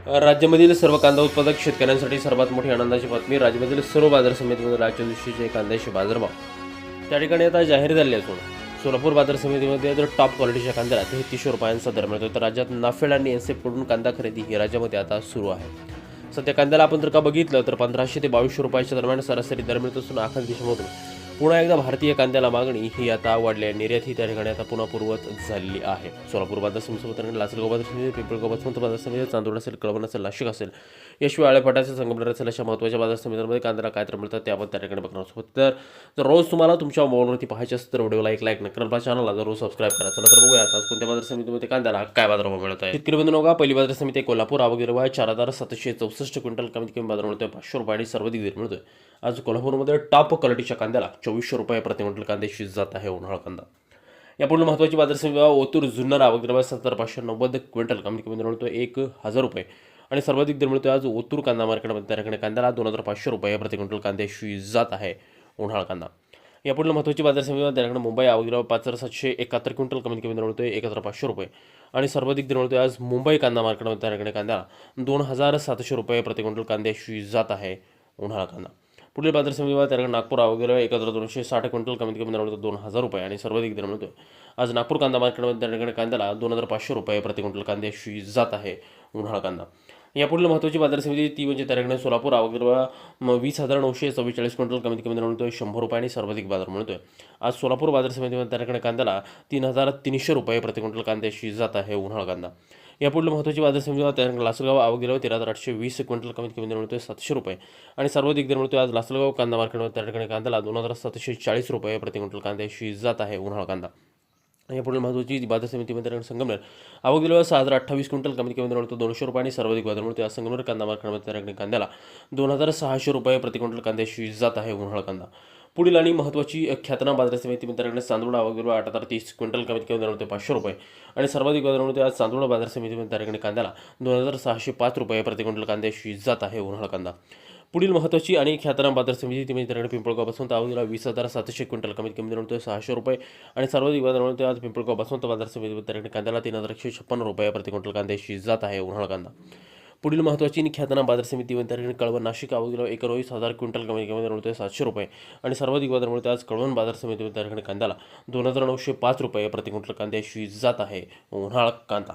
राज्यामधील सर्व कांदा उत्पादक शेतकऱ्यांसाठी सर्वात मोठी आनंदाची बातमी. राज्यामधील सर्व बाजार समितीमध्ये आजच्या दिवशीचे कांद्याचे बाजारभाव त्या ठिकाणी आता जाहीर झाले असून सोलापूर बाजार समितीमध्ये जर टॉप क्वालिटीच्या कांद्याला 3300 रुपयांचा दर मिळतो. तर राज्यात नाफेड आणि एनसेफकडून कांदा खरेदी ही राज्यामध्ये आता सुरू आहे. सध्या कांद्याला आपण जर का बघितलं तर 1500 ते 2200 रुपयाच्या दरम्यान सरासरी दर मिळत असून आखात देशामधून पुन्हा एकदा भारतीय कांद्याला मागणी ही आता वाढली आहे. निर्यात ही त्या ठिकाणी आता पुन्हा पूर्वत झालेली आहे. सोलापूर बाजार समितीसोबत लासलगाव बाजार समिती, पिंपळगाव बाजार समिती, चांदोड असेल, कळवण असेल, नाशिक असेल, याशिवाय आळेफाटा असेल, संगमनेर असेल, अशा महत्त्वाच्या बाजार समित्यांमध्ये कांद्याला काय तर मिळतात ते आपण त्या ठिकाणी बघणार आहोत. तर रोज तुम्हाला तुमच्या मोबाईलवरती पाहायचे असतं तर व्हिडिओला एक लाईक नक्की करा, चॅनलला जरूर सबस्क्राईब करा. चला तर बघूया आज कोणत्या बाजार समितीमध्ये कांद्याला काय बाजारभाव मिळत आहे. शेतकरी बंधू बघा, पहिली बाजार समिती कोल्हापूर आवक आहे 4764 क्विंटल, कमीत कमी बाजार मिळतोय 500 रुपये आणि सर्वाधिक दर मिळतोय. आज कोल्हापूरमध्ये टॉप क्वालिटीच्या कांद्याला 2400 रुपये प्रति क्विंटल कांद्याची जात आहे उन्हाळा कांदा. यापुढे महत्त्वाची बाजार समिती ओतूर जुन्नर आवक 7590 क्विंटल, कमीत कमी दर मिळतोय 1000 रुपये आणि सर्वाधिक दर मिळतोय आज ओतूर कांदा मार्केटमध्ये. त्या ठिकाणी कांद्याला 2500 रुपये प्रति क्विंटल कांद्याची जात आहे उन्हाळा कांदा. यापुढे महत्त्वाची बाजार समिती त्या ठिकाणी मुंबई आवक 5771 क्विंटल, कमीत कमी दर मिळतोय 1500 रुपये आणि सर्वाधिक दर मिळतोय आज मुंबई कांदा मार्केटमध्ये. त्या ठिकाणी कांद्याला 2700 रुपये प्रति क्विंटल कांद्याची जात आहे उन्हाळा कांदा. पुढील बाजार समितीमध्ये त्याकडे नागपूर आवक 1260 क्विंटल, कमीत कमी दर मिळतो 2000 रुपये आणि सर्वाधिक दर मिळतोय आज नागपूर कांदा मार्केटमध्ये. त्या ठिकाणी कांद्याला 2500 रुपये प्रति क्विंटल कांद्याची जात आहे उन्हाळा कांदा. यापुढील महत्त्वाची बाजार समिती ती म्हणजे त्या ठिकाणी सोलापूर आवक 20944 क्विंटल, कमीत कमी दर मिळतोय 100 रुपये आणि सर्वाधिक बाजार मिळतोय आज सोलापूर बाजार समितीमध्ये. त्या ठिकाणी कांद्याला 3300 रुपये प्रति क्विंटल कांद्याची जात आहे उन्हाळा कांदा. यापुढील महत्त्वाची बाजार समिती त्या लासलगाव आवक 13820 क्विंटल, कमीत कमी दर मिळतोय 700 रुपये आणि सर्वाधिक दर मिळतोय आज लासलगाव कांदा मार्केटमध्ये. त्या ठिकाणी कांद्याला 2740 रुपये प्रति क्विंटल कांद्याची जात आहे उन्हाळा कांदा. यापुढील महत्त्वाची बाजार समितीमध्ये संगमनेर आवक 6028 क्विंटल, कमीत कमी दर मिळतो 200 रुपये आणि सर्वाधिक बाजार मिळतो आज संगमनेर कांदा मार्केटमध्ये. त्या ठिकाणी कांद्याला 2600 रुपये प्रति क्विंटल कांद्याची जात आहे उन्हाळा कांदा. पुढील आणि महत्त्वाची ख्यातनाम बाजार समिती त्याकडे चांदोड आवक 8030 क्विंटल, कमीत कमी दर मिळतो 500 रुपये आणि सर्वाधिक बाजार मिळतो आज चांदोड बाजार समितीमध्ये. त्याकडे कांद्याला 2605 रुपये प्रति क्विंटल कांद्याची जात आहे उन्हाळा कांदा. पुढील महत्त्वाची आणि ख्यातनाम बाजार समिती म्हणजे त्याकडे पिंपळगावपासून आवक 20700 क्विंटल, कमीत कमी दर मिळतो 600 रुपये आणि सर्वाधिक बाजार मिळतो आज पिंपळगावपासून बाजार समितीमध्ये. त्याकडे कांद्याला 3156 रुपये प्रति क्विंटल कांद्याची जात आहे उन्हाळा कांदा. पुढील महत्त्वाची आणि ख्यातनाम बाजार समिती त्या कळवण नाशिक आवक 19,000 क्विंटल, कमीत कमी दर मिळतोय 700 रुपये आणि सर्वाधिक बाजार मिळतो आज कळवण बाजार समिती. त्या ठिकाणी कांद्याला 2905 रुपये प्रति क्विंटल कांद्याची जात आहे उन्हाळा कांदा.